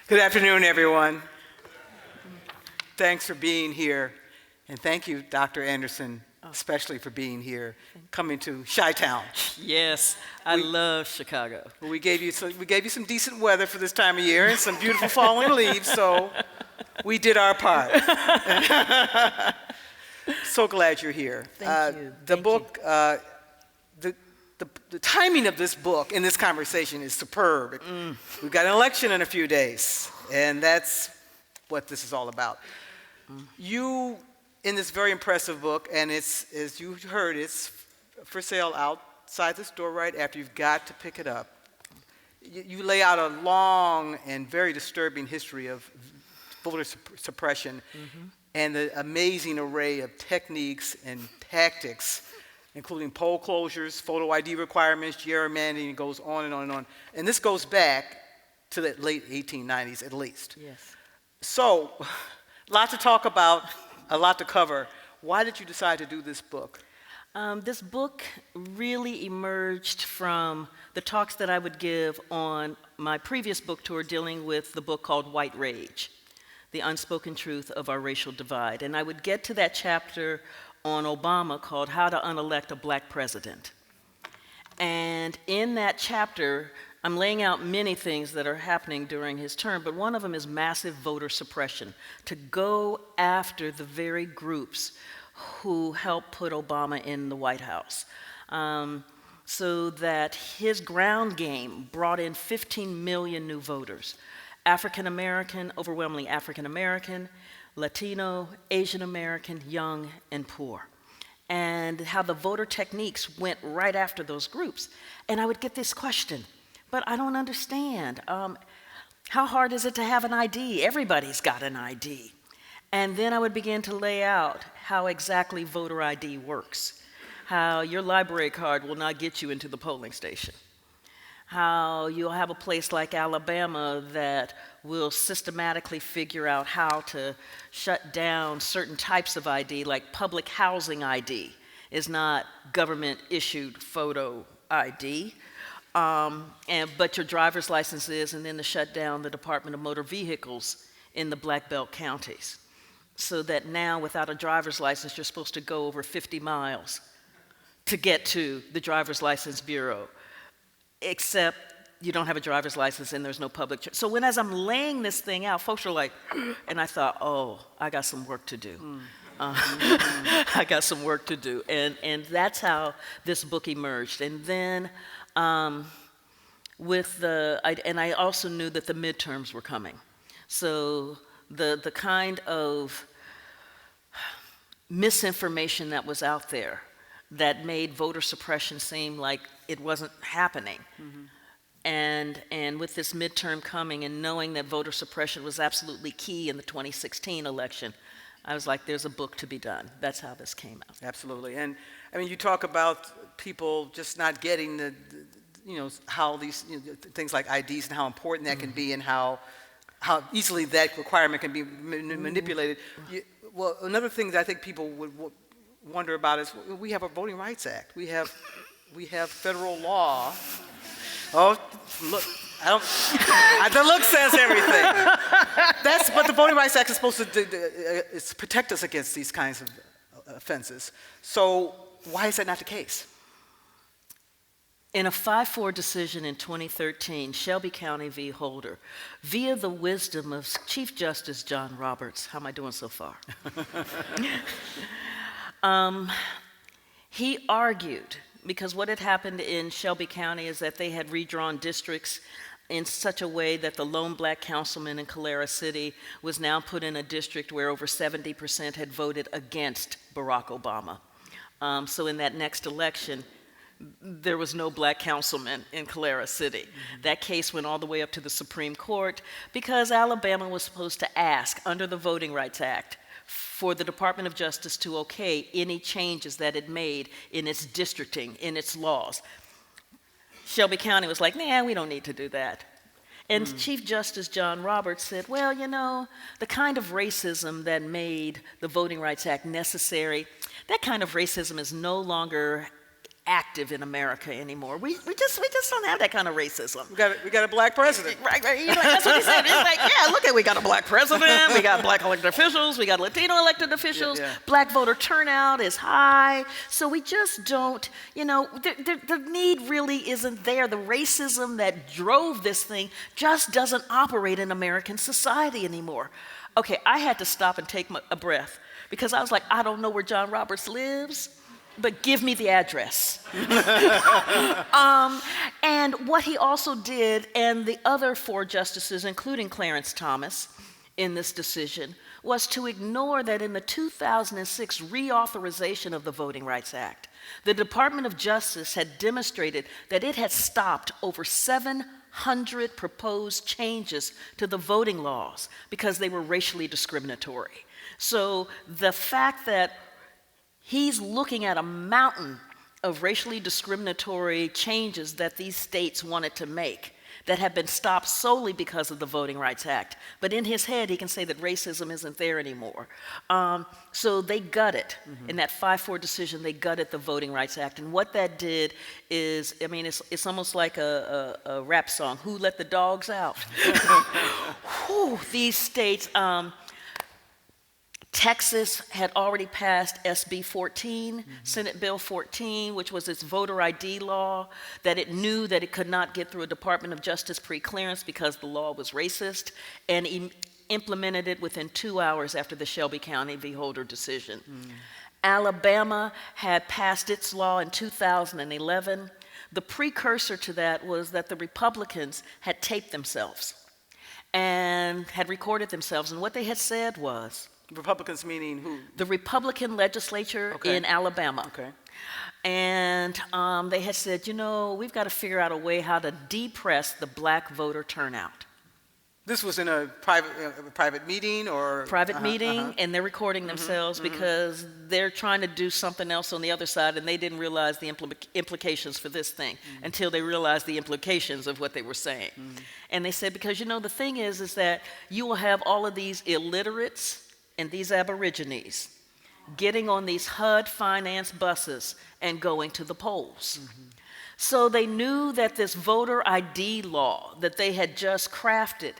Good afternoon, everyone. Thanks for being here. And thank you, Dr. Anderson, especially for being here, coming to Chi-Town. Yes, I love Chicago. We gave you some decent weather for this time of year and some beautiful falling leaves, so we did our part. So glad you're here. Thank you. The book, the timing of this book in this conversation is superb. We've got an election in a few days, and that's what this is all about. You, in this very impressive book, and it's, as you heard, it's for sale outside the store right after you've got to pick it up. You lay out a long and very disturbing history of voter suppression and the amazing array of techniques and tactics, including poll closures, photo ID requirements, gerrymandering, it goes on and on and on. And this goes back to the late 1890s at least. Yes. So, a lot to talk about, a lot to cover. Why did you decide to do this book? This book really emerged from the talks that I would give on my previous book tour dealing with the book called White Rage, The Unspoken Truth of Our Racial Divide. And I would get to that chapter on Obama called How to Unelect a Black President. And in that chapter, I'm laying out many things that are happening during his term, but one of them is massive voter suppression, to go after the very groups who helped put Obama in the White House. So that his ground game brought in 15 million new voters. African American, overwhelmingly African American, Latino, Asian American, young, and poor. And how the voter techniques went right after those groups. And I would get this question, but I don't understand. How hard is it to have an ID? Everybody's got an ID. And then I would begin to lay out how exactly voter ID works. How your library card will not get you into the polling station. How you'll have a place like Alabama that will systematically figure out how to shut down certain types of ID, like public housing ID is not government-issued photo ID, but your driver's license is, and then to shut down the Department of Motor Vehicles in the Black Belt counties. So that now, without a driver's license, you're supposed to go over 50 miles to get to the Driver's License Bureau, except you don't have a driver's license and there's no public. So as I'm laying this thing out, folks are like, and I thought, oh, I got some work to do. I got some work to do. And that's how this book emerged. And then I also knew that the midterms were coming. So the kind of misinformation that was out there that made voter suppression seem like it wasn't happening. And with this midterm coming and knowing that voter suppression was absolutely key in the 2016 election, I was like, there's a book to be done. That's how this came out. Absolutely. And I mean, you talk about people just not getting how these things like IDs and how important that can be and how easily that requirement can be manipulated. Well, another thing that I think people would wonder about is we have a Voting Rights Act. We have federal law. Oh, look, the look says everything. But the Voting Rights Act is supposed to protect us against these kinds of offenses. So why is that not the case? In a 5-4 decision in 2013, Shelby County v. Holder, via the wisdom of Chief Justice John Roberts, how am I doing so far? He argued, because what had happened in Shelby County is that they had redrawn districts in such a way that the lone black councilman in Calera City was now put in a district where over 70% had voted against Barack Obama. So in that next election, there was no black councilman in Calera City. That case went all the way up to the Supreme Court because Alabama was supposed to ask, under the Voting Rights Act, for the Department of Justice to okay any changes that it made in its districting, in its laws. Shelby County was like, nah, we don't need to do that. And Chief Justice John Roberts said, well, the kind of racism that made the Voting Rights Act necessary, that kind of racism is no longer active in America anymore. We just don't have that kind of racism. We got a black president. Right. You know, that's what he said. He's like, yeah, look we got a black president, we got black elected officials, we got Latino elected officials, black voter turnout is high. So we just don't, the need really isn't there. The racism that drove this thing just doesn't operate in American society anymore. Okay, I had to stop and take a breath because I was like, I don't know where John Roberts lives, but give me the address. And what he also did, and the other 4 justices, including Clarence Thomas, in this decision, was to ignore that in the 2006 reauthorization of the Voting Rights Act, the Department of Justice had demonstrated that it had stopped over 700 proposed changes to the voting laws because they were racially discriminatory. So the fact that he's looking at a mountain of racially discriminatory changes that these states wanted to make that have been stopped solely because of the Voting Rights Act. But in his head, he can say that racism isn't there anymore. So they gutted. In that 5-4 decision, they gutted the Voting Rights Act. And what that did is, it's almost like a rap song, Who Let the Dogs Out? Whew, these states, Texas had already passed SB 14, Senate Bill 14, which was its voter ID law, that it knew that it could not get through a Department of Justice pre-clearance because the law was racist, and implemented it within 2 hours after the Shelby County v. Holder decision. Alabama had passed its law in 2011. The precursor to that was that the Republicans had taped themselves and had recorded themselves, and what they had said was, Republicans meaning who? The Republican legislature in Alabama. Okay. And they had said, we've got to figure out a way how to depress the black voter turnout. This was in a private meeting or? Private meeting, and they're recording themselves because they're trying to do something else on the other side, and they didn't realize the implications for this thing until they realized the implications of what they were saying. And they said, because the thing is that you will have all of these illiterates and these Aborigines getting on these HUD-financed buses and going to the polls. So they knew that this voter ID law that they had just crafted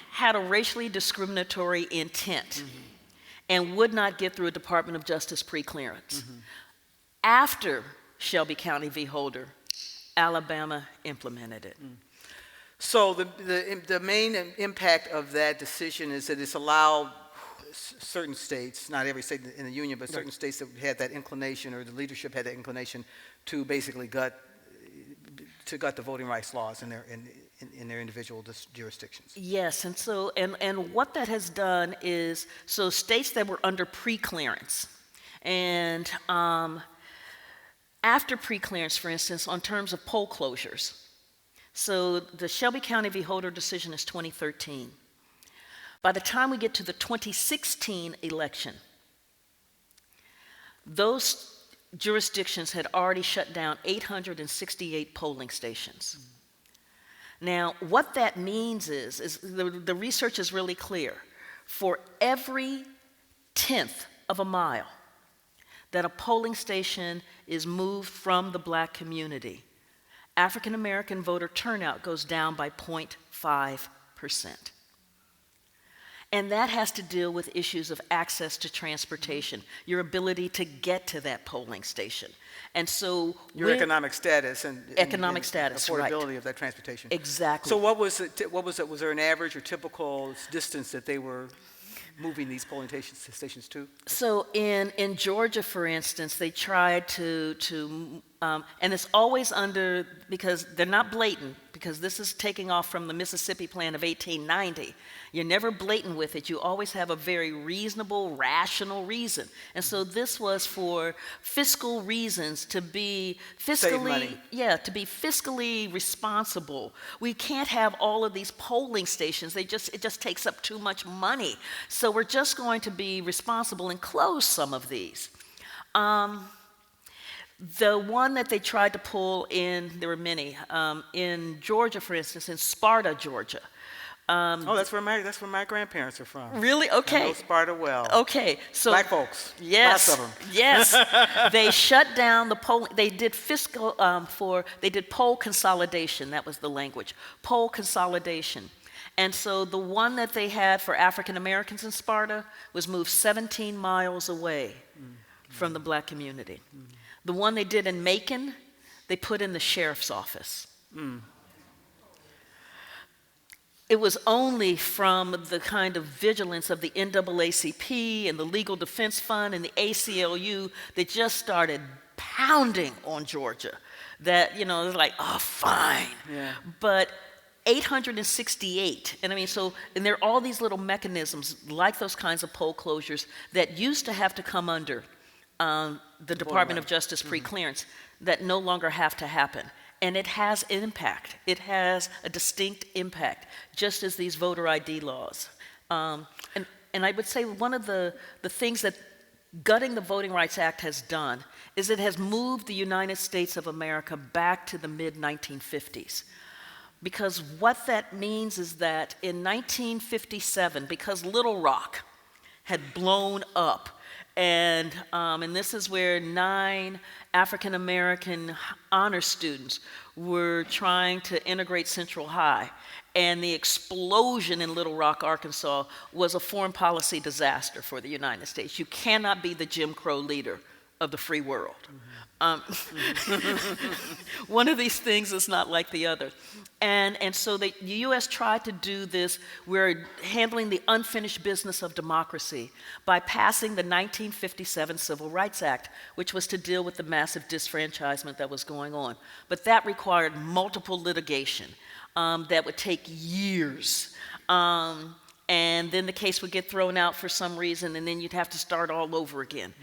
had a racially discriminatory intent and would not get through a Department of Justice pre-clearance. After Shelby County v. Holder, Alabama implemented it. So the main impact of that decision is that it's allowed certain states, not every state in the union, but certain states that had that inclination, or the leadership had that inclination, to basically gut the voting rights laws in their individual jurisdictions. Yes, and so and what that has done is, so states that were under pre-clearance, and after pre-clearance, for instance, on terms of poll closures. So the Shelby County v. Holder decision is 2013. By the time we get to the 2016 election, those jurisdictions had already shut down 868 polling stations. Now, what that means is the research is really clear. For every 1/10 of a mile that a polling station is moved from the black community, African American voter turnout goes down by 0.5%. And that has to deal with issues of access to transportation, your ability to get to that polling station. And so your economic status and affordability of that transportation. Exactly. So what was it? Was there an average or typical distance that they were moving these polling stations to? So in Georgia, for instance, they tried to and it's always under, because they're not blatant, because this is taking off from the Mississippi Plan of 1890. You're never blatant with it. You always have a very reasonable, rational reason. And so this was for fiscal reasons, to be fiscally, to be fiscally responsible. We can't have all of these polling stations. It just takes up too much money. So we're just going to be responsible and close some of these. The one that they tried to pull in, there were many, in Georgia, for instance, in Sparta, Georgia, Oh, that's where my grandparents are from. Really? I Okay. know Sparta well. Okay. So Black folks. yes, Lots of them. yes. They shut down the poll. They did they did poll consolidation. That was the language. Poll consolidation. And so the one that they had for African Americans in Sparta was moved 17 miles away from the black community. The one they did in Macon, they put in the sheriff's office. It was only from the kind of vigilance of the NAACP and the Legal Defense Fund and the ACLU that just started pounding on Georgia that, it was like, oh, fine. Yeah. But 868, and there are all these little mechanisms like those kinds of poll closures that used to have to come under the Department of Justice pre-clearance that no longer have to happen. And it has impact. It has a distinct impact, just as these voter ID laws. And I would say one of the things that gutting the Voting Rights Act has done is it has moved the United States of America back to the mid-1950s. Because what that means is that in 1957, because Little Rock had blown up, and this is where 9 African American honor students were trying to integrate Central High. And the explosion in Little Rock, Arkansas was a foreign policy disaster for the United States. You cannot be the Jim Crow leader of the free world. One of these things is not like the other. And so the U.S. tried to do this. We're handling the unfinished business of democracy by passing the 1957 Civil Rights Act, which was to deal with the massive disfranchisement that was going on. But that required multiple litigation that would take years. And then the case would get thrown out for some reason, and then you'd have to start all over again.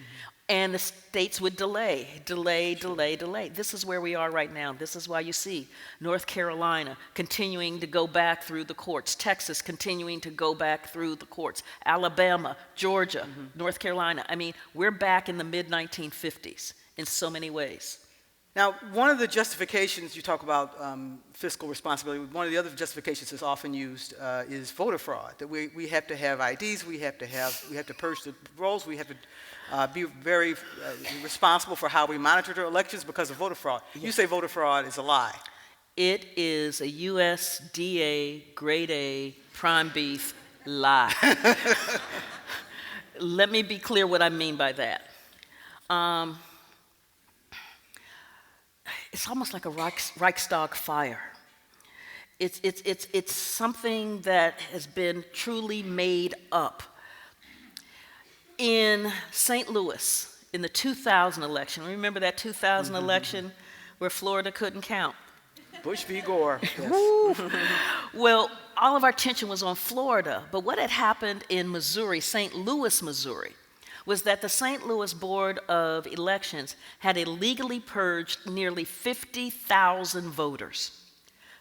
And the states would delay. This is where we are right now. This is why you see North Carolina continuing to go back through the courts, Texas continuing to go back through the courts, Alabama, Georgia, North Carolina. We're back in the mid-1950s in so many ways. Now, one of the justifications you talk about fiscal responsibility, one of the other justifications that's often used is voter fraud, that we have to have IDs, we have to purge the rolls, we have to be very responsible for how we monitor the elections because of voter fraud. Yes. You say voter fraud is a lie. It is a USDA grade A prime beef lie. Let me be clear what I mean by that. It's almost like a Reichstag fire. It's something that has been truly made up. In St. Louis, in the 2000 election, remember that 2000 election where Florida couldn't count? Bush v. Gore. Yes. Well, all of our attention was on Florida, but what had happened in Missouri, St. Louis, Missouri, was that the St. Louis Board of Elections had illegally purged nearly 50,000 voters,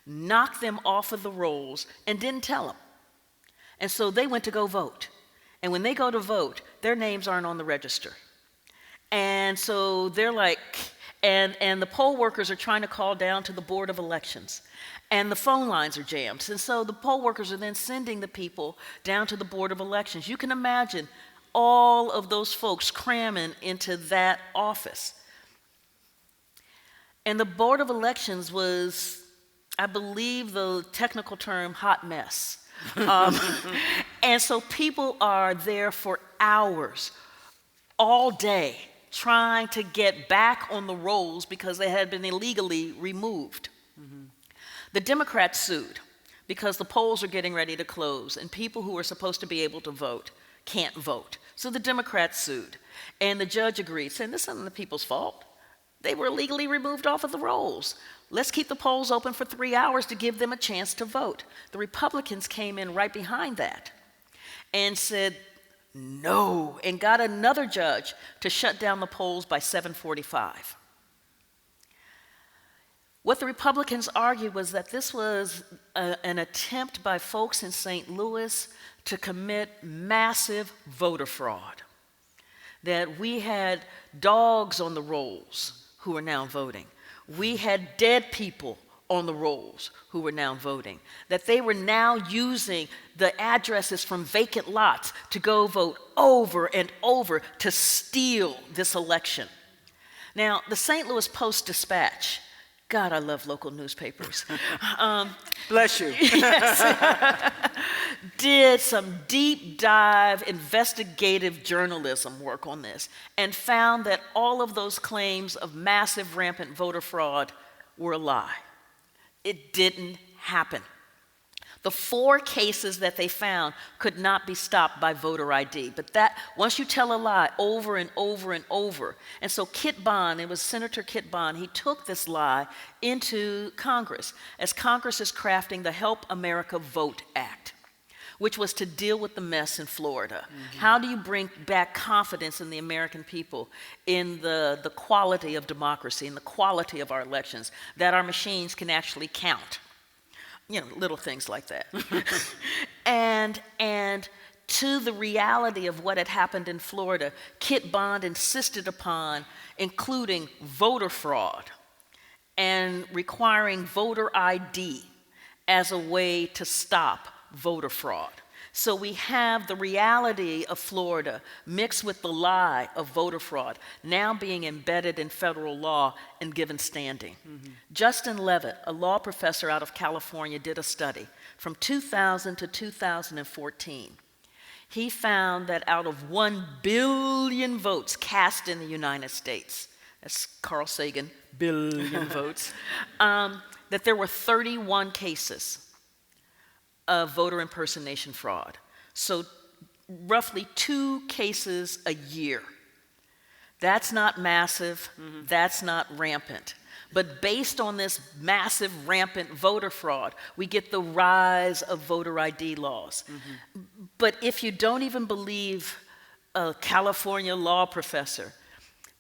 knocked them off of the rolls, and didn't tell them. And so they went to go vote. And when they go to vote, their names aren't on the register. And so they're like, and the poll workers are trying to call down to the Board of Elections. And the phone lines are jammed. And so the poll workers are then sending the people down to the Board of Elections. You can imagine all of those folks cramming into that office. And the Board of Elections was, I believe the technical term, hot mess. And so people are there for hours, all day, trying to get back on the rolls because they had been illegally removed. The Democrats sued because the polls are getting ready to close and people who are supposed to be able to vote can't vote. So the Democrats sued, and the judge agreed, saying this isn't the people's fault. They were illegally removed off of the rolls. Let's keep the polls open for 3 hours to give them a chance to vote. The Republicans came in right behind that and said no, and got another judge to shut down the polls by 7:45. What the Republicans argued was that this was an attempt by folks in St. Louis to commit massive voter fraud, that we had dogs on the rolls who are now voting. We had dead people on the rolls who were now voting, that they were now using the addresses from vacant lots to go vote over and over to steal this election. Now, the St. Louis Post-Dispatch, God, I love local newspapers. Bless you. Did some deep dive investigative journalism work on this and found that all of those claims of massive rampant voter fraud were a lie. It didn't happen. The 4 cases that they found could not be stopped by voter ID. But that, once you tell a lie over and over and over, and so Kit Bond, it was Senator Kit Bond, he took this lie into Congress as Congress is crafting the Help America Vote Act, which was to deal with the mess in Florida. How do you bring back confidence in the American people, in the quality of democracy, in the quality of our elections, that our machines can actually count? You know, little things like that. and to the reality of what had happened in Florida, Kit Bond insisted upon including voter fraud and requiring voter ID as a way to stop voter fraud. So we have the reality of Florida mixed with the lie of voter fraud now being embedded in federal law and given standing. Justin Levitt, a law professor out of California, did a study from 2000 to 2014. He found that out of 1 billion votes cast in the United States, that's Carl Sagan, billion votes, that there were 31 cases of voter impersonation fraud. So roughly 2 cases a year. That's not massive, that's not rampant. But based on this massive, rampant voter fraud, we get the rise of voter ID laws. But if you don't even believe a California law professor,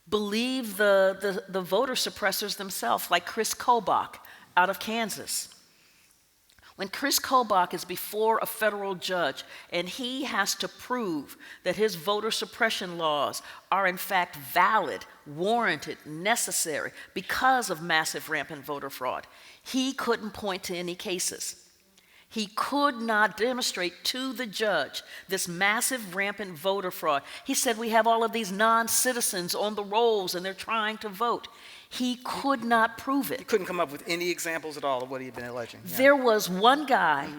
believe the voter suppressors themselves, like Chris Kobach out of Kansas. When Chris Kobach is before a federal judge and he has to prove that his voter suppression laws are in fact valid, warranted, necessary because of massive rampant voter fraud, he couldn't point to any cases. He could not demonstrate to the judge this massive rampant voter fraud. He said, we have all of these non-citizens on the rolls and they're trying to vote. He could not prove it. You couldn't come up with any examples at all of what he had been alleging. Yeah. There was one guy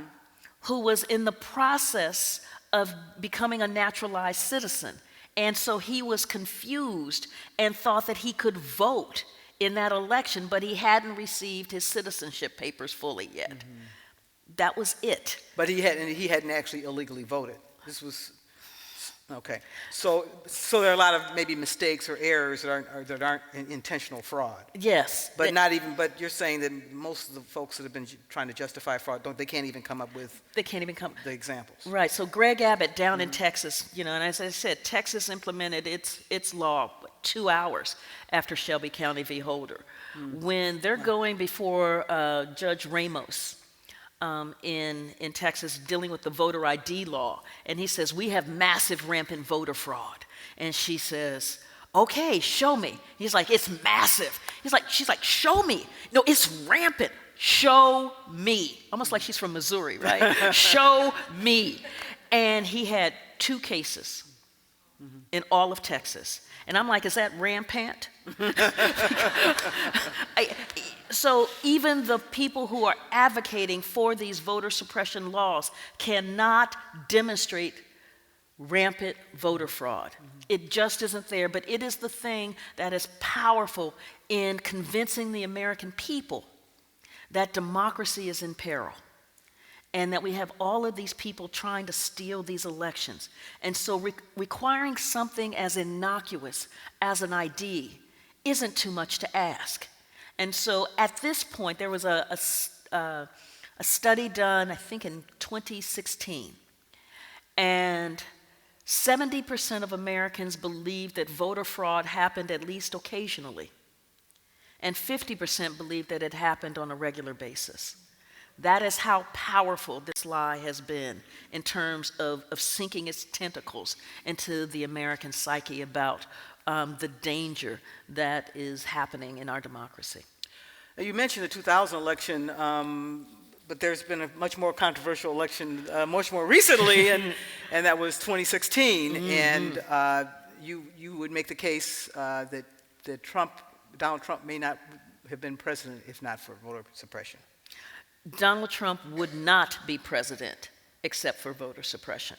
who was in the process of becoming a naturalized citizen. And so he was confused and thought that he could vote in that election, but he hadn't received his citizenship papers fully yet. That was it. But he hadn't actually illegally voted. This was okay. So there are a lot of maybe mistakes or errors that aren't intentional fraud. Yes. But But you're saying that most of the folks that have been trying to justify fraud they can't even come up with. They can't even come. The examples. Right. So Greg Abbott down in Texas, and as I said, Texas implemented its law 2 hours after Shelby County v. Holder, when they're going before Judge Ramos. In Texas, dealing with the voter ID law. And he says, we have massive rampant voter fraud. And she says, okay, show me. He's like, it's massive. She's like, show me. No, it's rampant. Show me. Almost like she's from Missouri, right? Show me. And he had 2 cases in all of Texas. And I'm like, is that rampant? So even the people who are advocating for these voter suppression laws cannot demonstrate rampant voter fraud. It just isn't there, but it is the thing that is powerful in convincing the American people that democracy is in peril and that we have all of these people trying to steal these elections. And so requiring something as innocuous as an ID isn't too much to ask. And so at this point, there was a study done, I think in 2016, and 70% of Americans believed that voter fraud happened at least occasionally, and 50% believed that it happened on a regular basis. That is how powerful this lie has been in terms of sinking its tentacles into the American psyche about the danger that is happening in our democracy. You mentioned the 2000 election, but there's been a much more controversial election much more recently, and that was 2016. And you would make the case that Donald Trump may not have been president if not for voter suppression. Donald Trump would not be president except for voter suppression.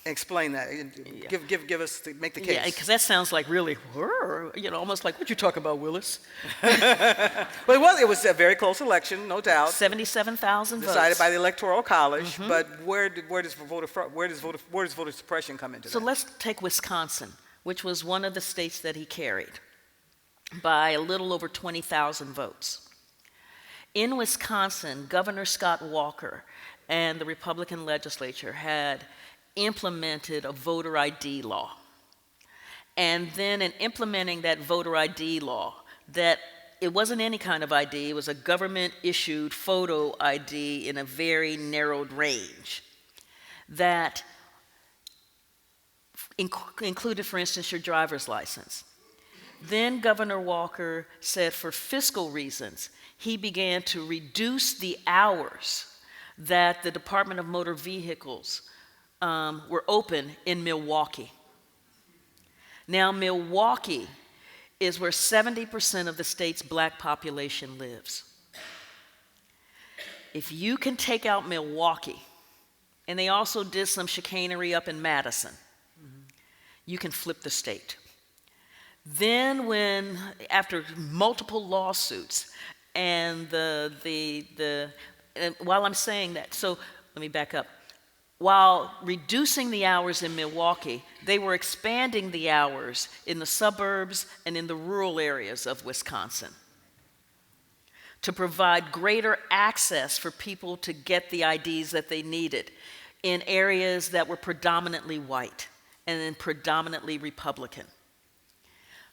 Explain that. Give us, make the case. Yeah, because that sounds like really, almost like, what you talking about, Willis? Well, it was a very close election, no doubt. 77,000 votes. Decided by the Electoral College, but where does voter suppression come into that? So let's take Wisconsin, which was one of the states that he carried by a little over 20,000 votes. In Wisconsin, Governor Scott Walker and the Republican legislature had implemented a voter ID law. And then in implementing that voter ID law, that it wasn't any kind of ID, it was a government-issued photo ID in a very narrowed range that included, for instance, your driver's license. Then Governor Walker said for fiscal reasons, he began to reduce the hours that the Department of Motor Vehicles were open in Milwaukee. Now, Milwaukee is where 70% of the state's black population lives. If you can take out Milwaukee, and they also did some chicanery up in Madison, you can flip the state. Then after multiple lawsuits, and and while I'm saying that, so let me back up. While reducing the hours in Milwaukee, they were expanding the hours in the suburbs and in the rural areas of Wisconsin to provide greater access for people to get the IDs that they needed in areas that were predominantly white and then predominantly Republican.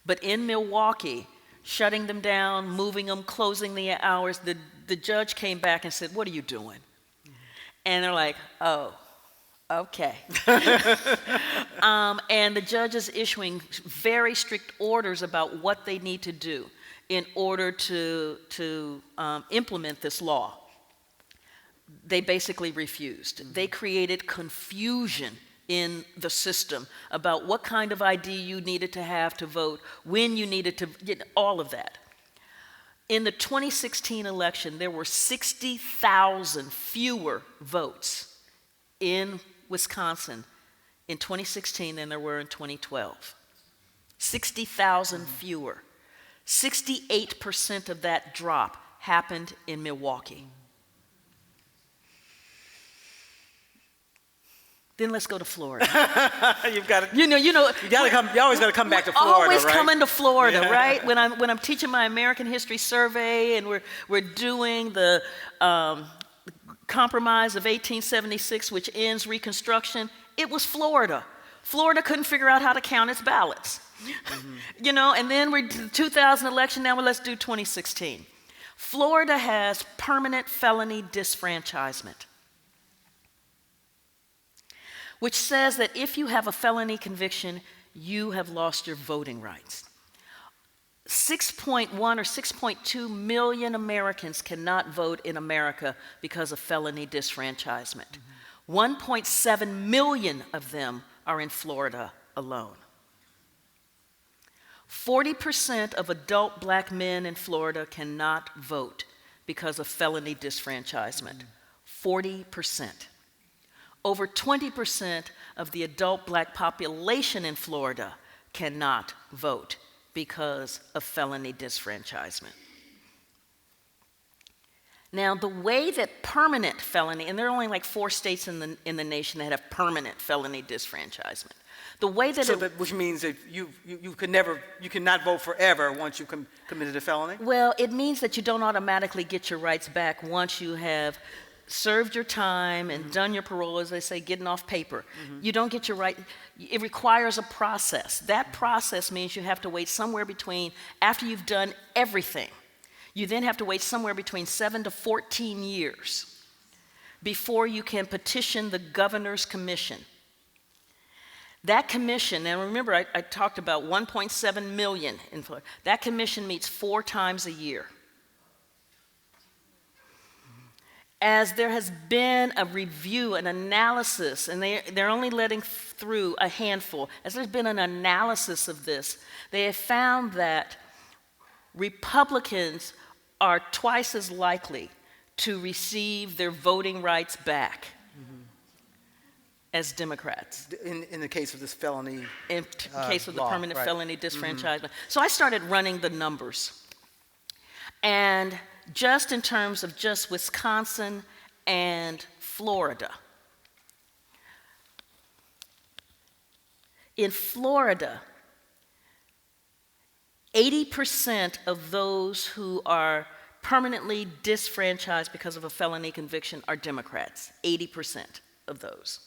But in Milwaukee, shutting them down, moving them, closing the hours, the judge came back and said, "What are you doing?" And they're like, "Oh, okay." And the judge is issuing very strict orders about what they need to do in order to implement this law. They basically refused. They created confusion in the system about what kind of ID you needed to have to vote, when you needed to, all of that. In the 2016 election, there were 60,000 fewer votes in Wisconsin in 2016 than there were in 2012. 60,000 fewer. 68% of that drop happened in Milwaukee. Then let's go to Florida. You've got to. You always got to come back to Florida, always right? coming to Florida, right? When I'm teaching my American History survey, and we're doing the Compromise of 1876, which ends Reconstruction, it was Florida. Florida couldn't figure out how to count its ballots. And then we did the 2000 election, now let's do 2016. Florida has permanent felony disfranchisement, which says that if you have a felony conviction, you have lost your voting rights. 6.1 or 6.2 million Americans cannot vote in America because of felony disfranchisement. 1.7 million of them are in Florida alone. 40% of adult black men in Florida cannot vote because of felony disfranchisement. 40%. Over 20% of the adult black population in Florida cannot vote because of felony disfranchisement. Now, the way that permanent felony, and there are only like 4 states in the nation that have permanent felony disfranchisement. The way that which means that you cannot vote forever once you committed a felony? Well, it means that you don't automatically get your rights back once you have served your time and done your parole, as they say, getting off paper. You don't get your right. It requires a process. That process means you have to wait somewhere between, after you've done everything, you then have to wait somewhere between 7 to 14 years before you can petition the governor's commission. That commission, and remember I talked about 1.7 million in Florida. That commission meets 4 times a year. as there has been a review, an analysis, and they're only letting through a handful, as there's been an analysis of this, they have found that Republicans are twice as likely to receive their voting rights back as Democrats. In the case of this felony In case of the law, permanent right. felony disfranchisement. So I started running the numbers. And just in terms of just Wisconsin and Florida. In Florida, 80% of those who are permanently disfranchised because of a felony conviction are Democrats. 80% of those.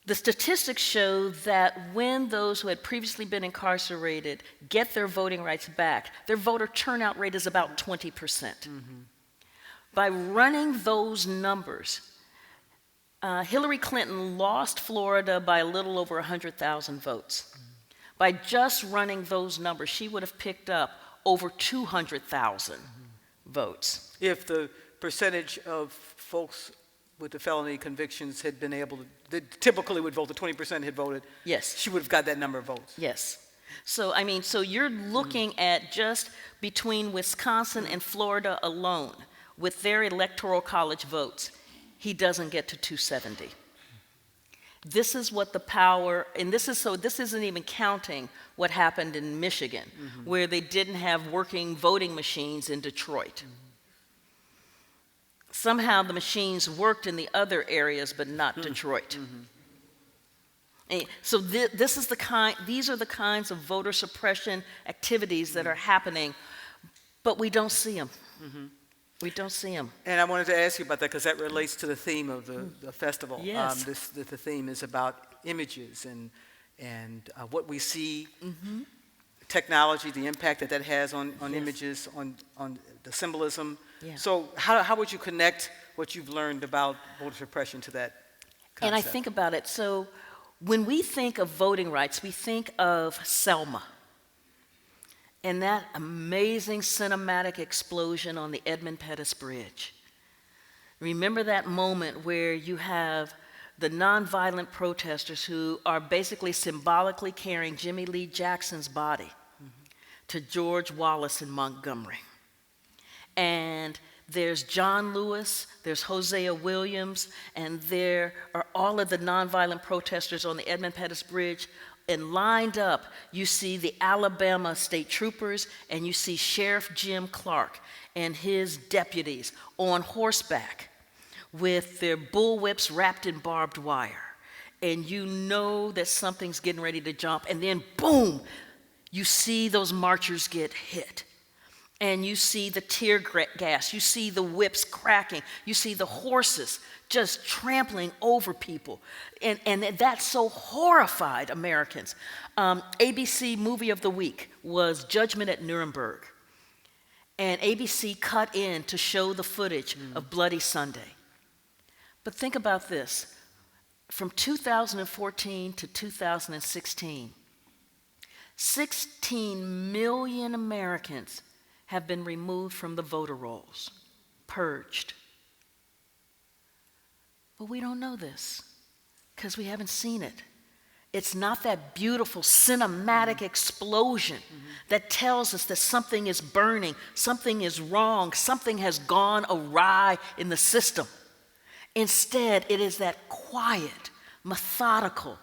The statistics show that when those who had previously been incarcerated get their voting rights back, their voter turnout rate is about 20%. By running those numbers, Hillary Clinton lost Florida by a little over 100,000 votes. By just running those numbers, she would have picked up over 200,000 votes. If the percentage of folks with the felony convictions had been able to, that typically would vote, the 20% had voted, Yes. she would have got that number of votes. Yes. So, I mean, so you're looking at just between Wisconsin and Florida alone, with their electoral college votes, he doesn't get to 270. This is what the power, and this isn't even counting what happened in Michigan, where they didn't have working voting machines in Detroit. Somehow the machines worked in the other areas, but not Detroit. And so these are the kinds of voter suppression activities that are happening, but we don't see them. We don't see them. And I wanted to ask you about that because that relates to the theme of the festival. Yes. The theme is about images and what we see, technology, the impact that has on images, on the symbolism. Yeah. So how would you connect what you've learned about voter suppression to that concept? And I think about it. So when we think of voting rights, we think of Selma and that amazing cinematic explosion on the Edmund Pettus Bridge. Remember that moment where you have the nonviolent protesters who are basically symbolically carrying Jimmy Lee Jackson's body to George Wallace in Montgomery. And there's John Lewis, there's Hosea Williams, and there are all of the nonviolent protesters on the Edmund Pettus Bridge. And lined up, you see the Alabama state troopers, and you see Sheriff Jim Clark and his deputies on horseback with their bullwhips wrapped in barbed wire. And you know that something's getting ready to jump, and then boom, you see those marchers get hit. And you see the tear gas, you see the whips cracking, you see the horses just trampling over people. And that so horrified Americans. ABC Movie of the Week was Judgment at Nuremberg. And ABC cut in to show the footage of Bloody Sunday. But think about this. From 2014 to 2016, 16 million Americans have been removed from the voter rolls, purged. But we don't know this because we haven't seen it. It's not that beautiful cinematic explosion that tells us that something is burning, something is wrong, something has gone awry in the system. Instead, it is that quiet, methodical,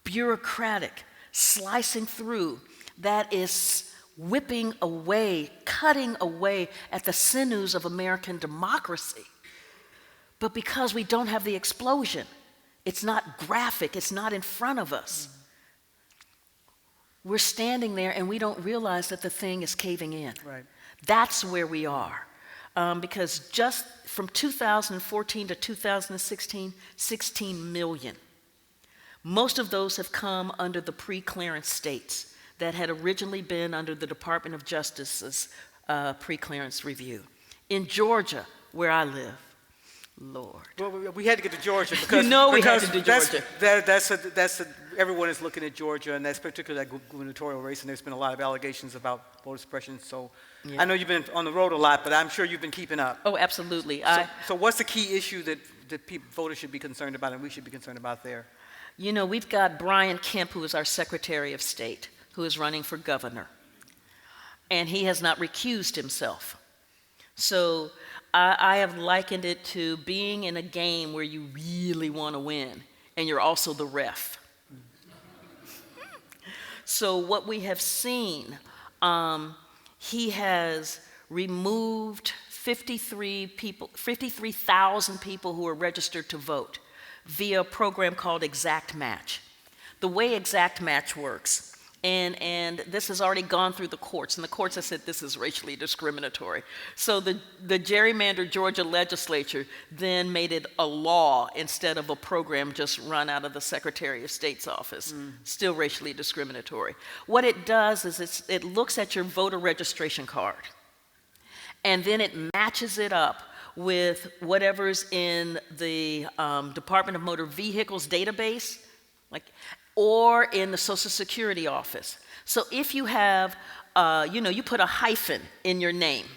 bureaucratic slicing through that is whipping away, cutting away at the sinews of American democracy. But because we don't have the explosion, it's not graphic, it's not in front of us. We're standing there and we don't realize that the thing is caving in. Right. That's where we are. Because just from 2014 to 2016, 16 million. Most of those have come under the pre-clearance states that had originally been under the Department of Justice's pre-clearance review. In Georgia, where I live, Lord. Well, we had to get to Georgia because we had to do because Georgia. Everyone is looking at Georgia, and that's particularly that gubernatorial race, and there's been a lot of allegations about voter suppression. So Yeah. I know you've been on the road a lot, but I'm sure you've been keeping up. Oh, absolutely. So what's the key issue that voters should be concerned about and we should be concerned about there? You know, we've got Brian Kemp, who is our Secretary of State, who is running for governor. And he has not recused himself. So I have likened it to being in a game where you really want to win, and you're also the ref. So what we have seen, he has removed 53,000 people who are registered to vote via a program called Exact Match. The way Exact Match works, and this has already gone through the courts, and the courts have said this is racially discriminatory. So the gerrymandered Georgia legislature then made it a law instead of a program just run out of the Secretary of State's office. Still racially discriminatory. What it does is it looks at your voter registration card, and then it matches it up with whatever's in the Department of Motor Vehicles database, or in the Social Security office. So if you have, you put a hyphen in your name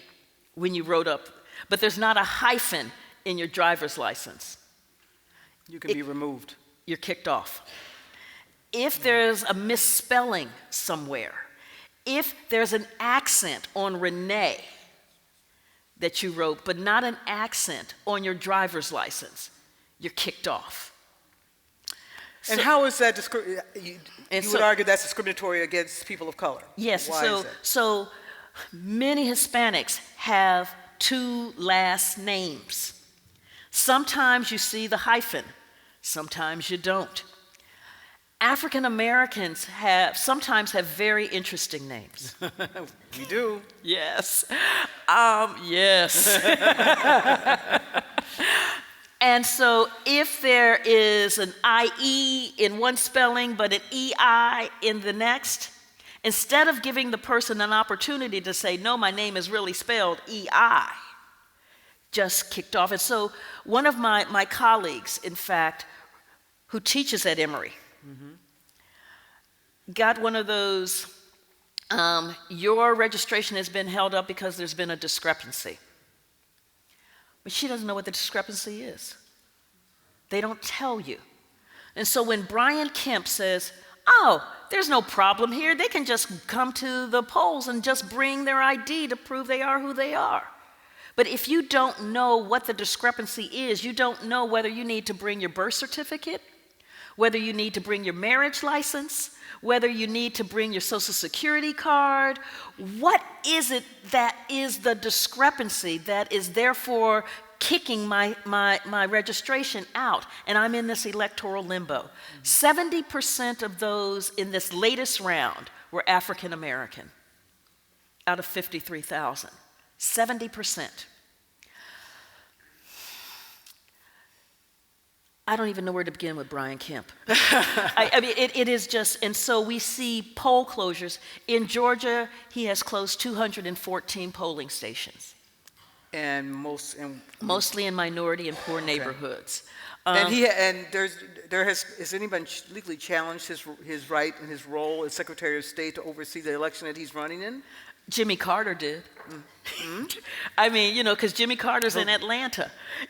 when you wrote up, but there's not a hyphen in your driver's license. You can be removed. You're kicked off. If there's a misspelling somewhere, if there's an accent on Renee that you wrote, but not an accent on your driver's license, you're kicked off. And how is that you would argue that's discriminatory against people of color? Yes, Why is that? so many Hispanics have two last names. Sometimes you see the hyphen, sometimes you don't. African Americans sometimes have very interesting names. We do. Yes. Yes. And so if there is an IE in one spelling but an EI in the next, instead of giving the person an opportunity to say, no, my name is really spelled EI, just kicked off. And so one of my colleagues, in fact, who teaches at Emory, got one of those, your registration has been held up because there's been a discrepancy. But she doesn't know what the discrepancy is. They don't tell you. And so when Brian Kemp says, oh, there's no problem here, they can just come to the polls and just bring their ID to prove they are who they are. But if you don't know what the discrepancy is, you don't know whether you need to bring your birth certificate, whether you need to bring your marriage license, whether you need to bring your Social Security card. What is it that is the discrepancy that is therefore kicking my registration out? And I'm in this electoral limbo. 70% of those in this latest round were African American out of 53,000. 70%. I don't even know where to begin with Brian Kemp. I mean, it is just, and so we see poll closures. In Georgia, he has closed 214 polling stations. And mostly in minority and poor neighborhoods. Has anybody legally challenged his right and his role as Secretary of State to oversee the election that he's running in? Jimmy Carter did. I mean, because Jimmy Carter's in Atlanta.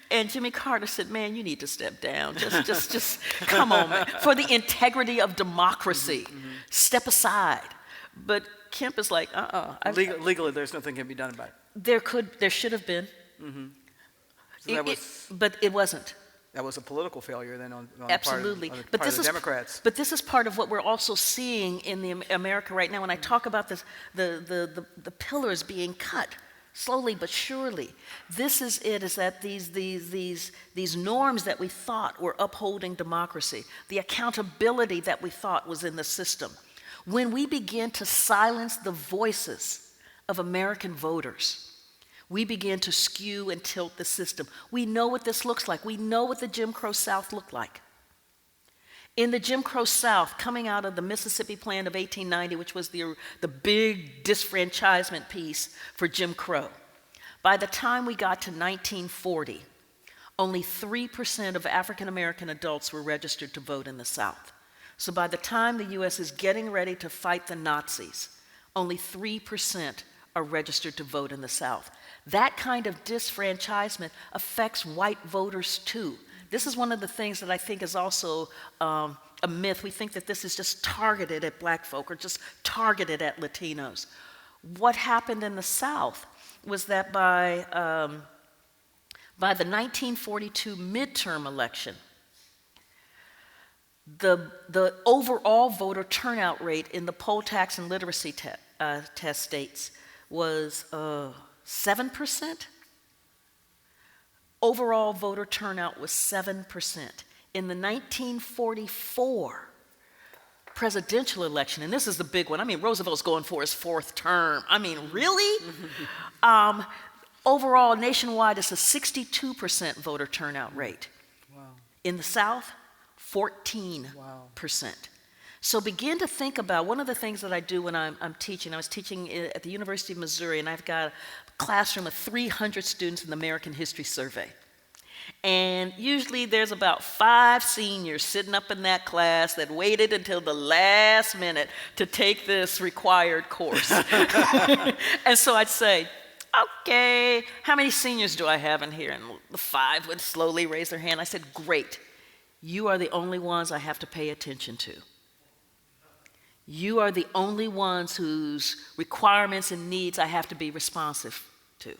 And Jimmy Carter said, man, you need to step down. Just come on, man. For the integrity of democracy, step aside. But Kemp is like, Legally, there's nothing can be done about it. There should have been. But it wasn't. That was a political failure then on Absolutely. the part of the Democrats. But this is part of what we're also seeing in America right now. When I talk about this, the pillars being cut slowly but surely. This is it, is that these norms that we thought were upholding democracy, the accountability that we thought was in the system, when we begin to silence the voices of American voters, we begin to skew and tilt the system. We know what this looks like. We know what the Jim Crow South looked like. In the Jim Crow South, coming out of the Mississippi Plan of 1890, which was the big disfranchisement piece for Jim Crow, by the time we got to 1940, only 3% of African American adults were registered to vote in the South. So by the time the U.S. is getting ready to fight the Nazis, only 3% are registered to vote in the South. That kind of disfranchisement affects white voters too. This is one of the things that I think is also a myth. We think that this is just targeted at black folk or just targeted at Latinos. What happened in the South was that by the 1942 midterm election, the overall voter turnout rate in the poll tax and literacy test states was 7%. Overall voter turnout was 7%. In the 1944 presidential election, and this is the big one, I mean, Roosevelt's going for his 4th term. I mean, really? Overall, nationwide, it's a 62% voter turnout rate. Wow. In the South, 14%. Wow. So begin to think about, one of the things that I do when I'm teaching, I was teaching at the University of Missouri, and I've got a classroom of 300 students in the American History Survey. And usually there's about 5 seniors sitting up in that class that waited until the last minute to take this required course. And so I'd say, okay, how many seniors do I have in here? And the 5 would slowly raise their hand. I said, great, you are the only ones I have to pay attention to. You are the only ones whose requirements and needs I have to be responsive to.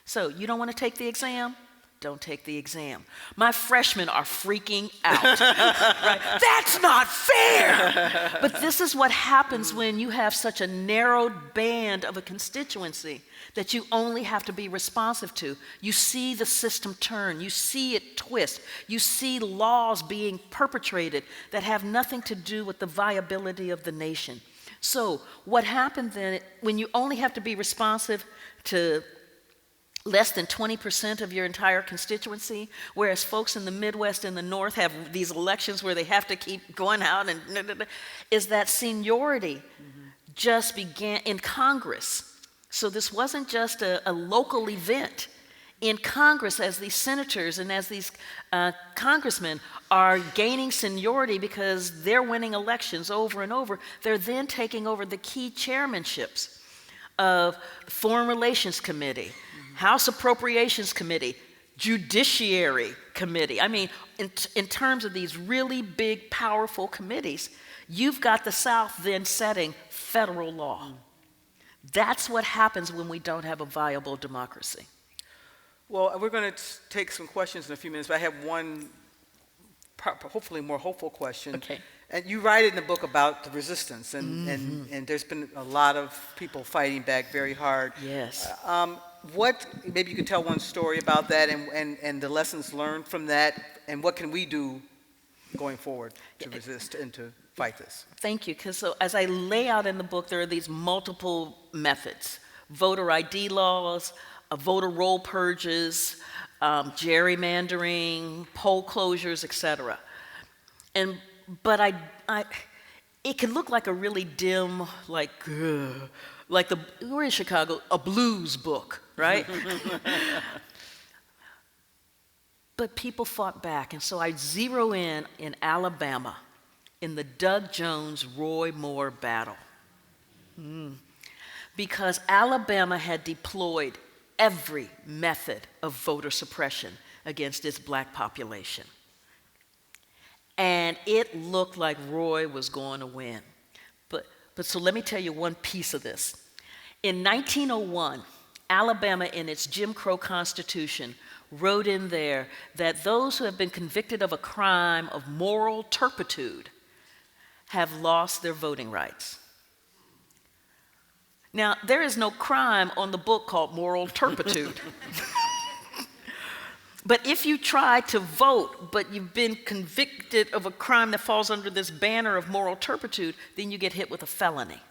So you don't want to take the exam? Don't take the exam. My freshmen are freaking out. Right? That's not fair! But this is what happens when you have such a narrowed band of a constituency that you only have to be responsive to. You see the system turn. You see it twist. You see laws being perpetrated that have nothing to do with the viability of the nation. So what happened then, when you only have to be responsive to less than 20% of your entire constituency, whereas folks in the Midwest and the North have these elections where they have to keep going out, and is that seniority just began in Congress. So this wasn't just a local event. In Congress, as these senators and as these congressmen are gaining seniority because they're winning elections over and over, they're then taking over the key chairmanships of the Foreign Relations Committee, House Appropriations Committee, Judiciary Committee. I mean, in terms of these really big, powerful committees, you've got the South then setting federal law. That's what happens when we don't have a viable democracy. Well, we're going to take some questions in a few minutes, but I have one hopefully more hopeful question. Okay. And you write in the book about the resistance, and there's been a lot of people fighting back very hard. Yes. Maybe you could tell one story about that and the lessons learned from that, and what can we do going forward to resist and to fight this? Thank you, because so as I lay out in the book, there are these multiple methods: voter ID laws, voter roll purges, gerrymandering, poll closures, etc. But it can look like a really dim, we're in Chicago, a blues book, right? But people fought back, and so I zero in Alabama, in the Doug Jones-Roy Moore battle. Because Alabama had deployed every method of voter suppression against its black population. And it looked like Roy was going to win. But so let me tell you one piece of this. In 1901, Alabama, in its Jim Crow Constitution, wrote in there that those who have been convicted of a crime of moral turpitude have lost their voting rights. Now, there is no crime on the book called moral turpitude. But if you try to vote, but you've been convicted of a crime that falls under this banner of moral turpitude, then you get hit with a felony.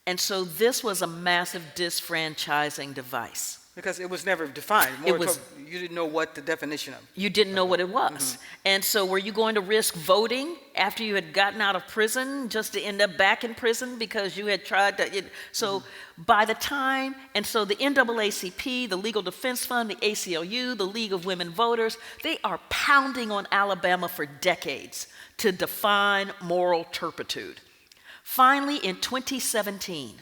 And so this was a massive disfranchising device. Because it was never defined. You didn't know what the definition of. You didn't know what it was. And so were you going to risk voting after you had gotten out of prison just to end up back in prison because you had tried to? So by the time, and so the NAACP, the Legal Defense Fund, the ACLU, the League of Women Voters, they are pounding on Alabama for decades to define moral turpitude. Finally, in 2017,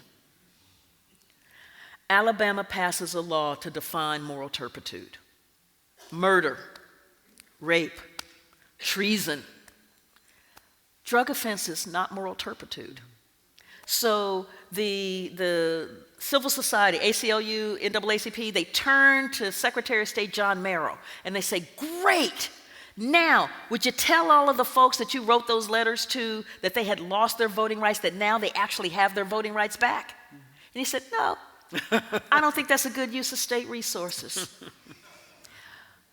Alabama passes a law to define moral turpitude. Murder, rape, treason. Drug offenses, not moral turpitude. So the civil society, ACLU, NAACP, they turn to Secretary of State John Merrill and they say, great, now would you tell all of the folks that you wrote those letters to that they had lost their voting rights, that now they actually have their voting rights back? And he said, no. I don't think that's a good use of state resources.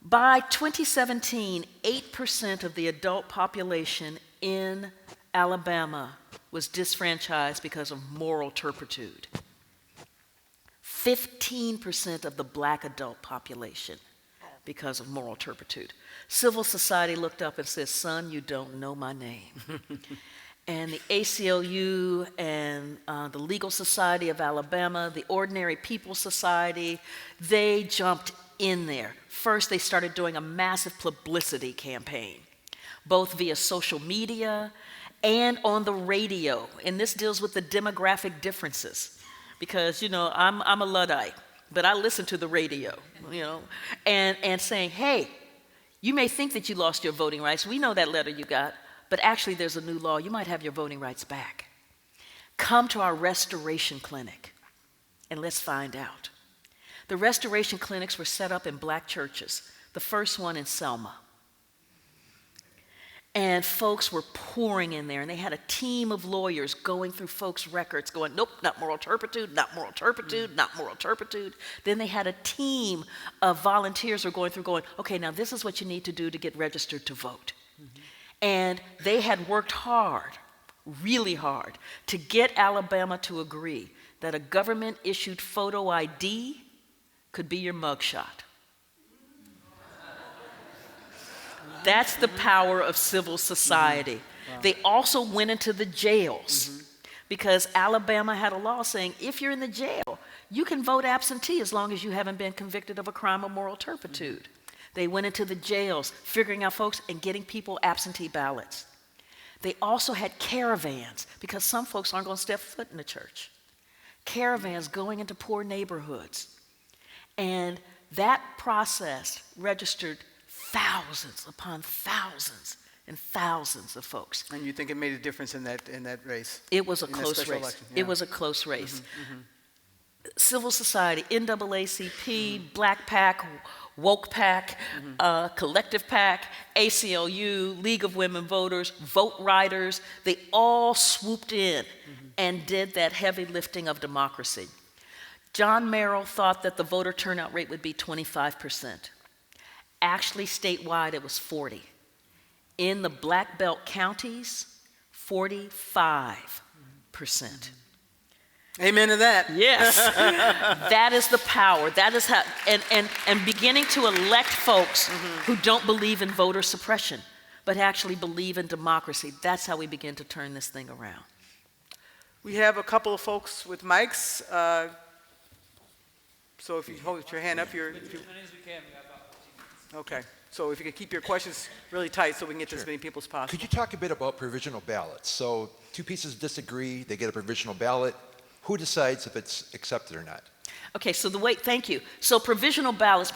By 2017, 8% of the adult population in Alabama was disfranchised because of moral turpitude. 15% of the black adult population because of moral turpitude. Civil society looked up and said, son, you don't know my name. And the ACLU and the Legal Society of Alabama, the Ordinary People Society, they jumped in there. First, they started doing a massive publicity campaign, both via social media and on the radio. And this deals with the demographic differences. Because, you know, I'm a Luddite, but I listen to the radio, you know, and saying, hey, you may think that you lost your voting rights. We know that letter you got. But actually, there's a new law. You might have your voting rights back. Come to our restoration clinic, and let's find out. The restoration clinics were set up in black churches, the first one in Selma. And folks were pouring in there, and they had a team of lawyers going through folks' records, going, nope, not moral turpitude, not moral turpitude, not moral turpitude. Then they had a team of volunteers who were going through, going, okay, now this is what you need to do to get registered to vote. And they had worked hard, really hard, to get Alabama to agree that a government-issued photo ID could be your mugshot. That's the power of civil society. Wow. They also went into the jails because Alabama had a law saying if you're in the jail, you can vote absentee as long as you haven't been convicted of a crime of moral turpitude. They went into the jails, figuring out folks and getting people absentee ballots. They also had caravans, because some folks aren't going to step foot in the church. Caravans going into poor neighborhoods. And that process registered thousands upon thousands and thousands of folks. And you think it made a difference in that race? It was a close race. Election, yeah. It was a close race. Civil society, NAACP, Black PAC, Woke PAC, Collective PAC, ACLU, League of Women Voters, Vote Riders, they all swooped in and did that heavy lifting of democracy. John Merrill thought that the voter turnout rate would be 25%. Actually, statewide, it was 40. In the Black Belt counties, 45%. Amen to that. Yes. That is the power. That is how, and beginning to elect folks who don't believe in voter suppression, but actually believe in democracy. That's how we begin to turn this thing around. We have a couple of folks with mics. So if you hold your hand up, okay. So if you could keep your questions really tight so we can get to as many people as possible. Could you talk a bit about provisional ballots? So two pieces disagree, they get a provisional ballot. Who decides if it's accepted or not? Okay, so thank you. So provisional ballots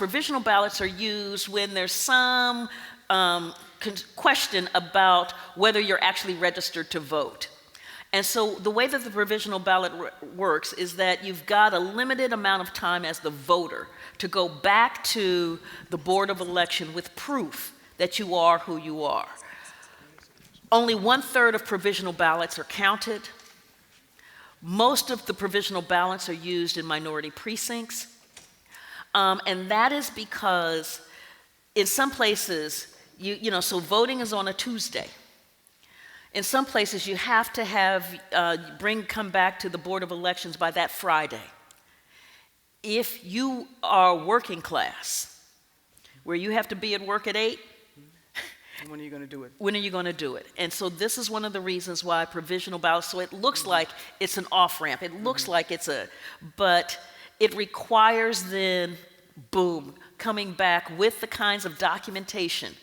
are used when there's some question about whether you're actually registered to vote. And so the way that the provisional ballot works is that you've got a limited amount of time as the voter to go back to the Board of Election with proof that you are who you are. Only 1/3 of provisional ballots are counted. Most of the provisional ballots are used in minority precincts. And that is because in some places, so voting is on a Tuesday. In some places, you have to come back to the Board of Elections by that Friday. if you are working class, where you have to be at work at 8, When are you going to do it? when are you going to do it? And so this is one of the reasons why provisional ballots, so it looks like it's an off-ramp. It looks like it's but it requires then, boom, coming back with the kinds of documentation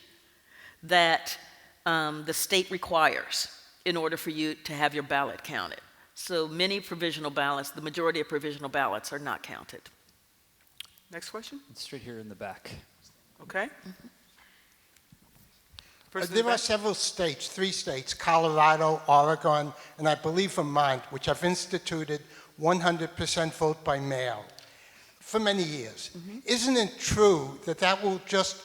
that the state requires in order for you to have your ballot counted. So many provisional ballots, the majority of provisional ballots are not counted. Next question? Straight here in the back. Okay. Person in the There are back? several states, 3 states, Colorado, Oregon, and I believe Vermont, which have instituted 100% vote by mail for many years. Isn't it true that that will just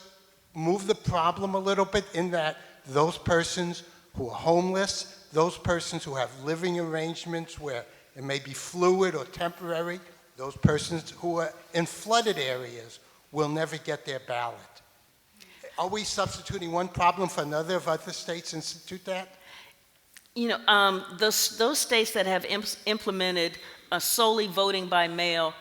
move the problem a little bit in that those persons who are homeless, those persons who have living arrangements where it may be fluid or temporary, those persons who are in flooded areas will never get their ballot? Are we substituting one problem for another if other states institute that? You know, those states that have implemented solely voting by mail,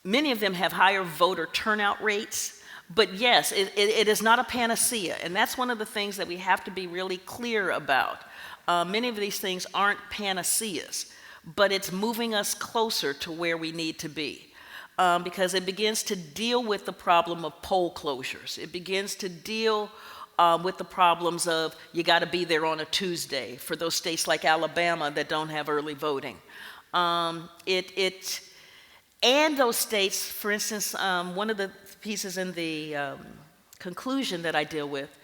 many of them have higher voter turnout rates. But yes, it is not a panacea, and that's one of the things that we have to be really clear about. Many of these things aren't panaceas, but it's moving us closer to where we need to be. Because it begins to deal with the problem of poll closures. It begins to deal with the problems of you got to be there on a Tuesday for those states like Alabama that don't have early voting. And those states, for instance, one of the pieces in the conclusion that I deal with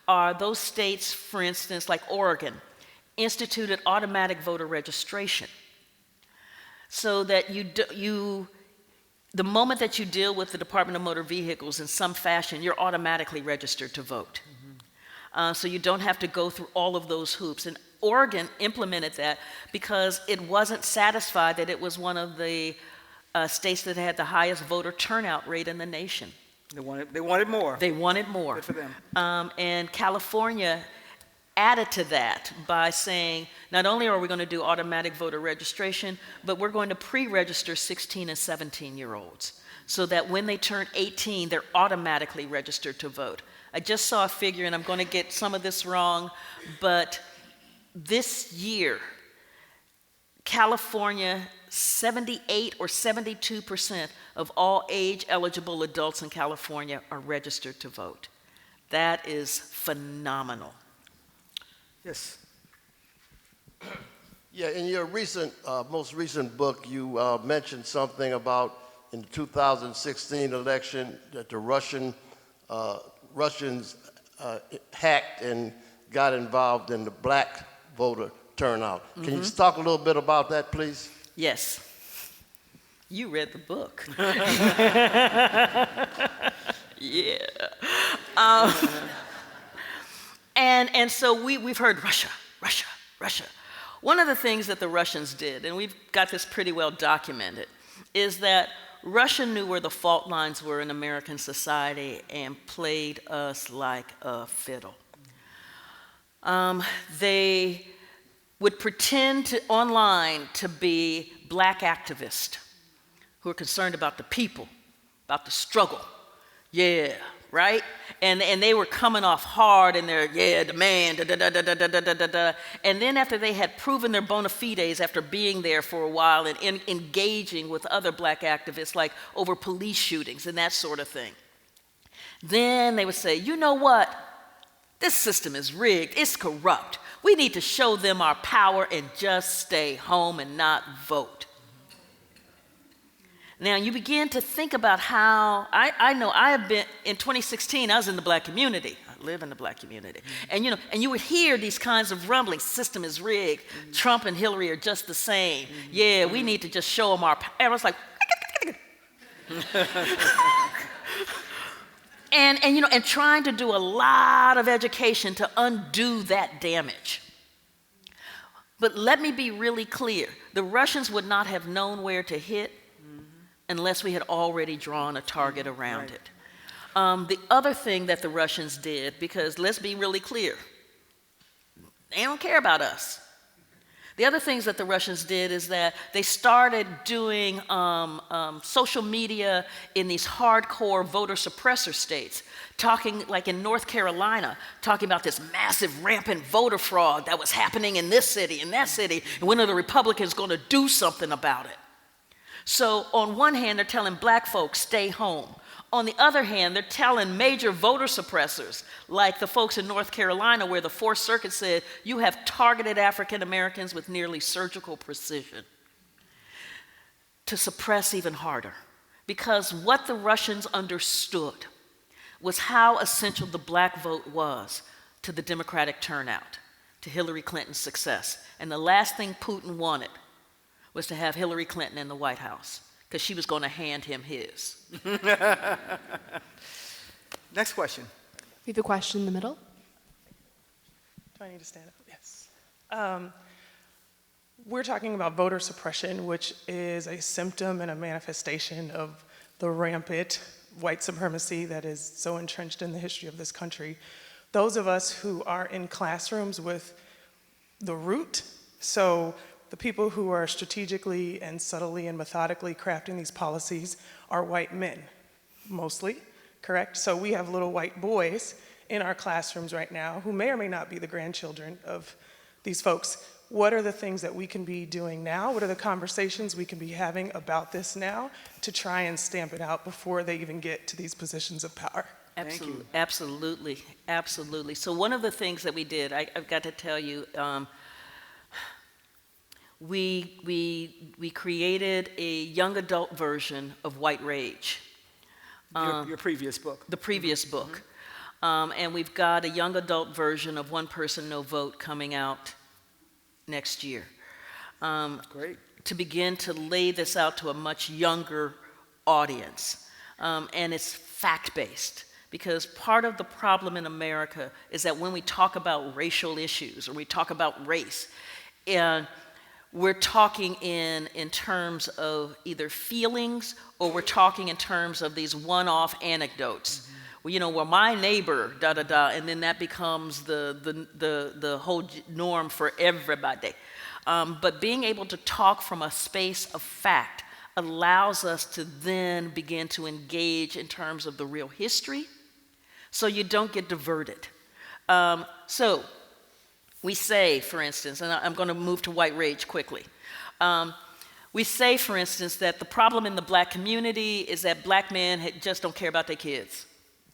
are those states, for instance, like Oregon, instituted automatic voter registration so that the moment that you deal with the Department of Motor Vehicles in some fashion, you're automatically registered to vote. So you don't have to go through all of those hoops. And Oregon implemented that because it wasn't satisfied that it was one of the states that had the highest voter turnout rate in the nation. They wanted more. They wanted more. Good for them. And California added to that by saying, not only are we going to do automatic voter registration, but we're going to pre-register 16 and 17-year-olds so that when they turn 18, they're automatically registered to vote. I just saw a figure, and I'm going to get some of this wrong, but this year, California, 78 or 72% of all age-eligible adults in California are registered to vote. That is phenomenal. Yes. Yeah, in your most recent book, you mentioned something about in the 2016 election that the Russians hacked and got involved in the black voter turnout. Can you just talk a little bit about that, please? Yes. You read the book. Yeah. And so we've heard Russia, Russia, Russia. One of the things that the Russians did, and we've got this pretty well documented, is that Russia knew where the fault lines were in American society and played us like a fiddle. They would pretend online to be black activists who are concerned about the people, about the struggle. Yeah, right? And they were coming off hard in their, demand, da-da-da-da-da-da-da-da. And then after they had proven their bona fides after being there for a while and engaging with other black activists, like over police shootings and that sort of thing, then they would say, you know what? This system is rigged, it's corrupt. We need to show them our power and just stay home and not vote. Now, you begin to think about how, I know I have been, in 2016, I was in the black community. I live in the black community. And you would hear these kinds of rumblings, system is rigged, Trump and Hillary are just the same. Yeah, we need to just show them our power. And I was like, and trying to do a lot of education to undo that damage. But let me be really clear. The Russians would not have known where to hit unless we had already drawn a target around it. The other thing that the Russians did, because let's be really clear, they don't care about us. The other things that the Russians did is that they started doing social media in these hardcore voter suppressor states, talking like in North Carolina, talking about this massive rampant voter fraud that was happening in this city and that city, and when are the Republicans going to do something about it? So on one hand, they're telling black folks, stay home. On the other hand, they're telling major voter suppressors, like the folks in North Carolina, where the Fourth Circuit said, you have targeted African Americans with nearly surgical precision, to suppress even harder. Because what the Russians understood was how essential the black vote was to the Democratic turnout, to Hillary Clinton's success. And the last thing Putin wanted was to have Hillary Clinton in the White House, because she was going to hand him his. Next question. We have a question in the middle. Do I need to stand up? Yes. We're talking about voter suppression, which is a symptom and a manifestation of the rampant white supremacy that is so entrenched in the history of this country. Those of us who are in classrooms with the root, so the people who are strategically and subtly and methodically crafting these policies are white men, mostly, correct? So we have little white boys in our classrooms right now who may or may not be the grandchildren of these folks. What are the things that we can be doing now? What are the conversations we can be having about this now to try and stamp it out before they even get to these positions of power? Absolutely, absolutely, absolutely. So one of the things that we did, I've got to tell you, we created a young adult version of White Rage. Your previous book. The previous book. And we've got a young adult version of One Person, No Vote coming out next year. Great. To begin to lay this out to a much younger audience. And it's fact-based. Because part of the problem in America is that when we talk about racial issues or we talk about race, and we're talking in terms of either feelings or we're talking in terms of these one-off anecdotes. Well, you know, well, my neighbor, da-da-da, and then that becomes the whole norm for everybody. But being able to talk from a space of fact allows us to then begin to engage in terms of the real history, so you don't get diverted. So we say, for instance, and I'm going to move to White Rage quickly. We say, for instance, that the problem in the black community is that black men just don't care about their kids.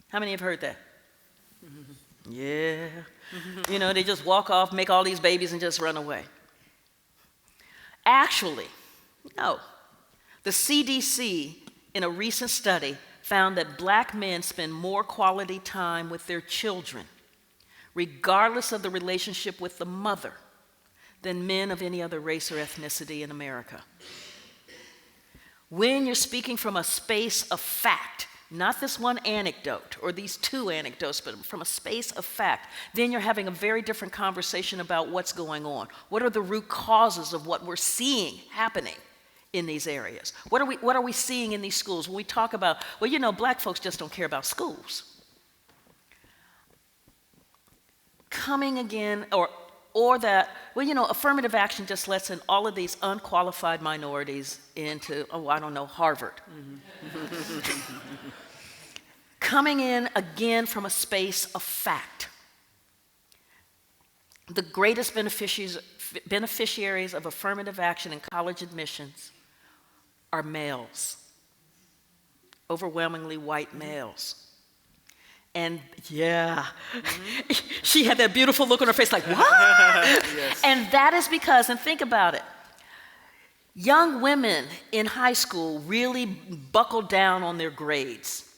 How many have heard that? Yeah. You know, they just walk off, make all these babies, and just run away. Actually, no. The CDC, in a recent study, found that black men spend more quality time with their children, regardless of the relationship with the mother, than men of any other race or ethnicity in America. When you're speaking from a space of fact, not this one anecdote or these two anecdotes, but from a space of fact, then you're having a very different conversation about what's going on. What are the root causes of what we're seeing happening in these areas? What are we seeing in these schools? When we talk about, well, you know, black folks just don't care about schools. Coming again, or that, well, you know, affirmative action just lets in all of these unqualified minorities into, oh, I don't know, Harvard. Coming in again from a space of fact. The greatest beneficiaries of affirmative action in college admissions are males, overwhelmingly white males. And yeah, she had that beautiful look on her face like, what? Yes. And that is because, and think about it, young women in high school really buckle down on their grades.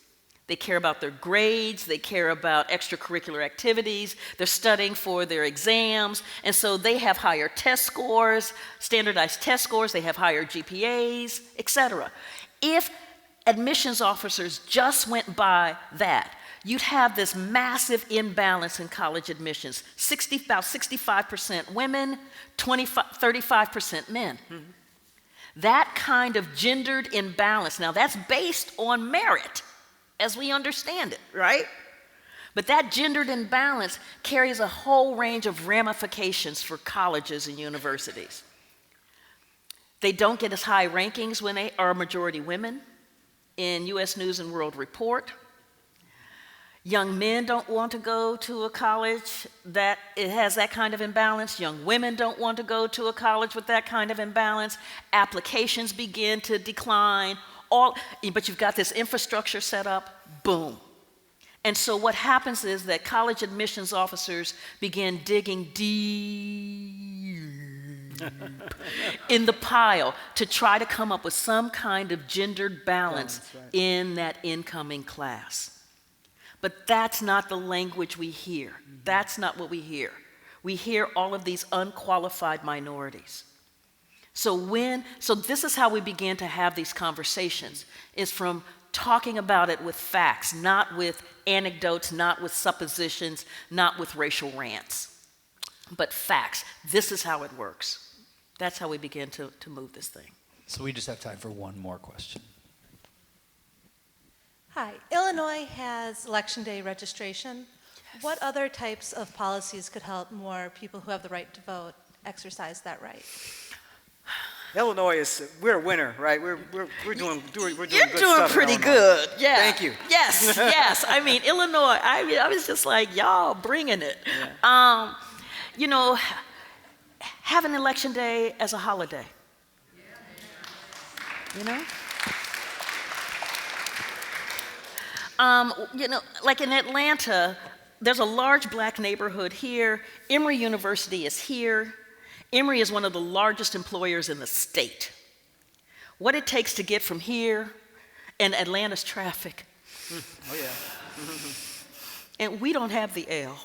They care about their grades, they care about extracurricular activities, they're studying for their exams, and so they have higher test scores, standardized test scores, they have higher GPAs, etc. If admissions officers just went by that, you'd have this massive imbalance in college admissions. About 65% women, 35% men. Mm-hmm. That kind of gendered imbalance, now that's based on merit, as we understand it, right? But that gendered imbalance carries a whole range of ramifications for colleges and universities. They don't get as high rankings when they are majority women in US News and World Report. Young men don't want to go to a college that it has that kind of imbalance. Young women don't want to go to a college with that kind of imbalance. Applications begin to decline. But you've got this infrastructure set up, boom. And so what happens is that college admissions officers begin digging deep in the pile to try to come up with some kind of gendered balance in that incoming class. But that's not the language we hear. That's not what we hear. We hear all of these unqualified minorities. So this is how we begin to have these conversations, is from talking about it with facts, not with anecdotes, not with suppositions, not with racial rants, but facts. This is how it works. That's how we begin to move this thing. So we just have time for one more question. Hi. Illinois has Election Day registration. What other types of policies could help more people who have the right to vote exercise that right? Illinois we're a winner, right? We're doing You're good doing stuff in pretty Illinois. good. Yeah. Thank you. Yes, yes. I mean, Illinois, I was just like, y'all bringing it. Yeah. You know, having Election Day as a holiday. You know? You know, like in Atlanta, there's a large black neighborhood here. Emory University is here. Emory is one of the largest employers in the state. What it takes to get from here, and Atlanta's traffic. Oh, yeah. And we don't have the L.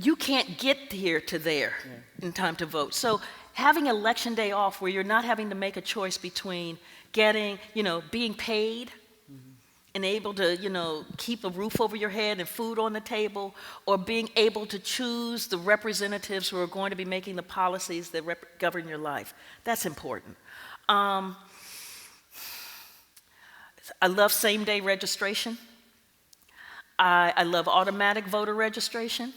You can't get here to there in time to vote. So having Election Day off where you're not having to make a choice between getting, you know, being paid and able to, you know, keep a roof over your head and food on the table, or being able to choose the representatives who are going to be making the policies that govern your life. That's important. I love same-day registration. I love automatic voter registration.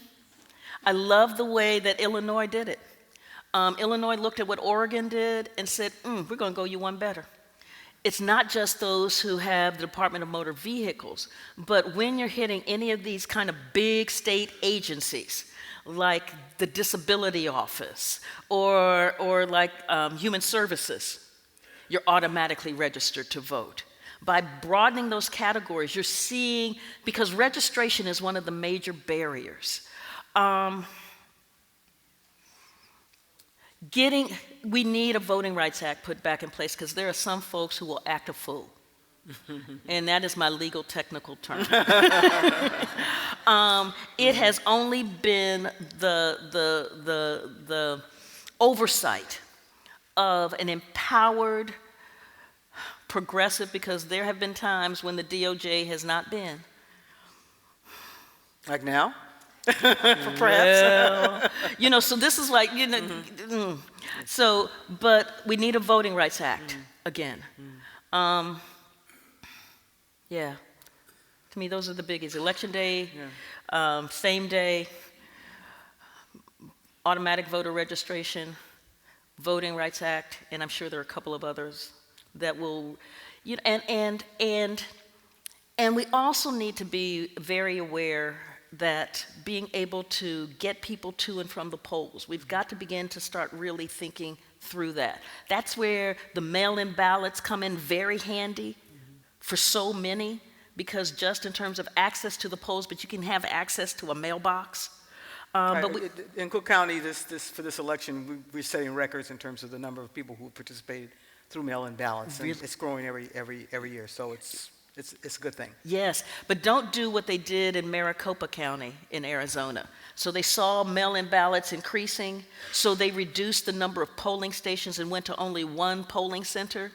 I love the way that Illinois did it. Illinois looked at what Oregon did and said, we're going to go you one better. It's not just those who have the Department of Motor Vehicles, but when you're hitting any of these kind of big state agencies, like the Disability Office or like Human Services, you're automatically registered to vote. By broadening those categories, you're seeing, because registration is one of the major barriers. We need a Voting Rights Act put back in place because there are some folks who will act a fool. And that is my legal technical term. It has only been the oversight of an empowered progressive, because there have been times when the DOJ has not been. Like now? Perhaps. Well, you know, so this is like, you know, so, but we need a Voting Rights Act again. Yeah, to me, those are the biggies. Election Day, same day, automatic voter registration, Voting Rights Act, and I'm sure there are a couple of others that will, you know, and we also need to be very aware that being able to get people to and from the polls, we've got to begin to start really thinking through that. That's where the mail-in ballots come in very handy for so many, because just in terms of access to the polls, but you can have access to a mailbox. Right. But in Cook County, for this election, we're setting records in terms of the number of people who participated through mail-in ballots, and it's growing every year. So it's a good thing. Yes, but don't do what they did in Maricopa County in Arizona. So they saw mail-in ballots increasing, so they reduced the number of polling stations and went to only one polling center,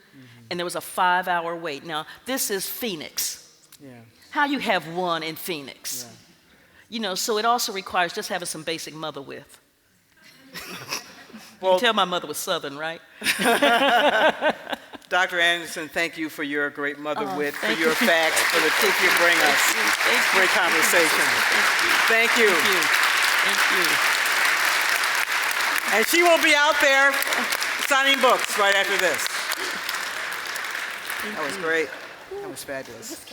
and there was a 5-hour wait. Now, this is Phoenix. Yeah. How you have one in Phoenix? Yeah. You know, so it also requires just having some basic mother with. Well, you can tell my mother was Southern, right? Dr. Anderson, thank you for your great mother wit, for thank your you. facts, for the truth you bring us. Thank you. Great conversation. Thank you. Thank you. And she will be out there signing books right after this. That was great. That was fabulous.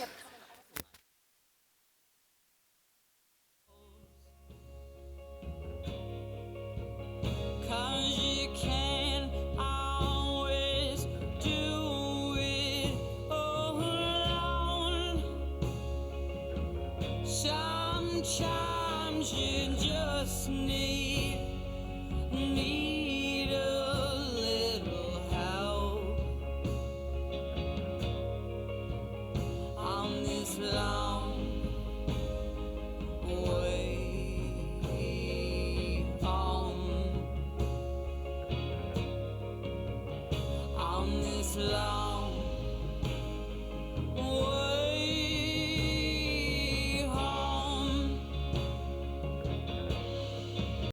Cause you can't always do it alone. Sometimes you just need a little help on this long way home. On this long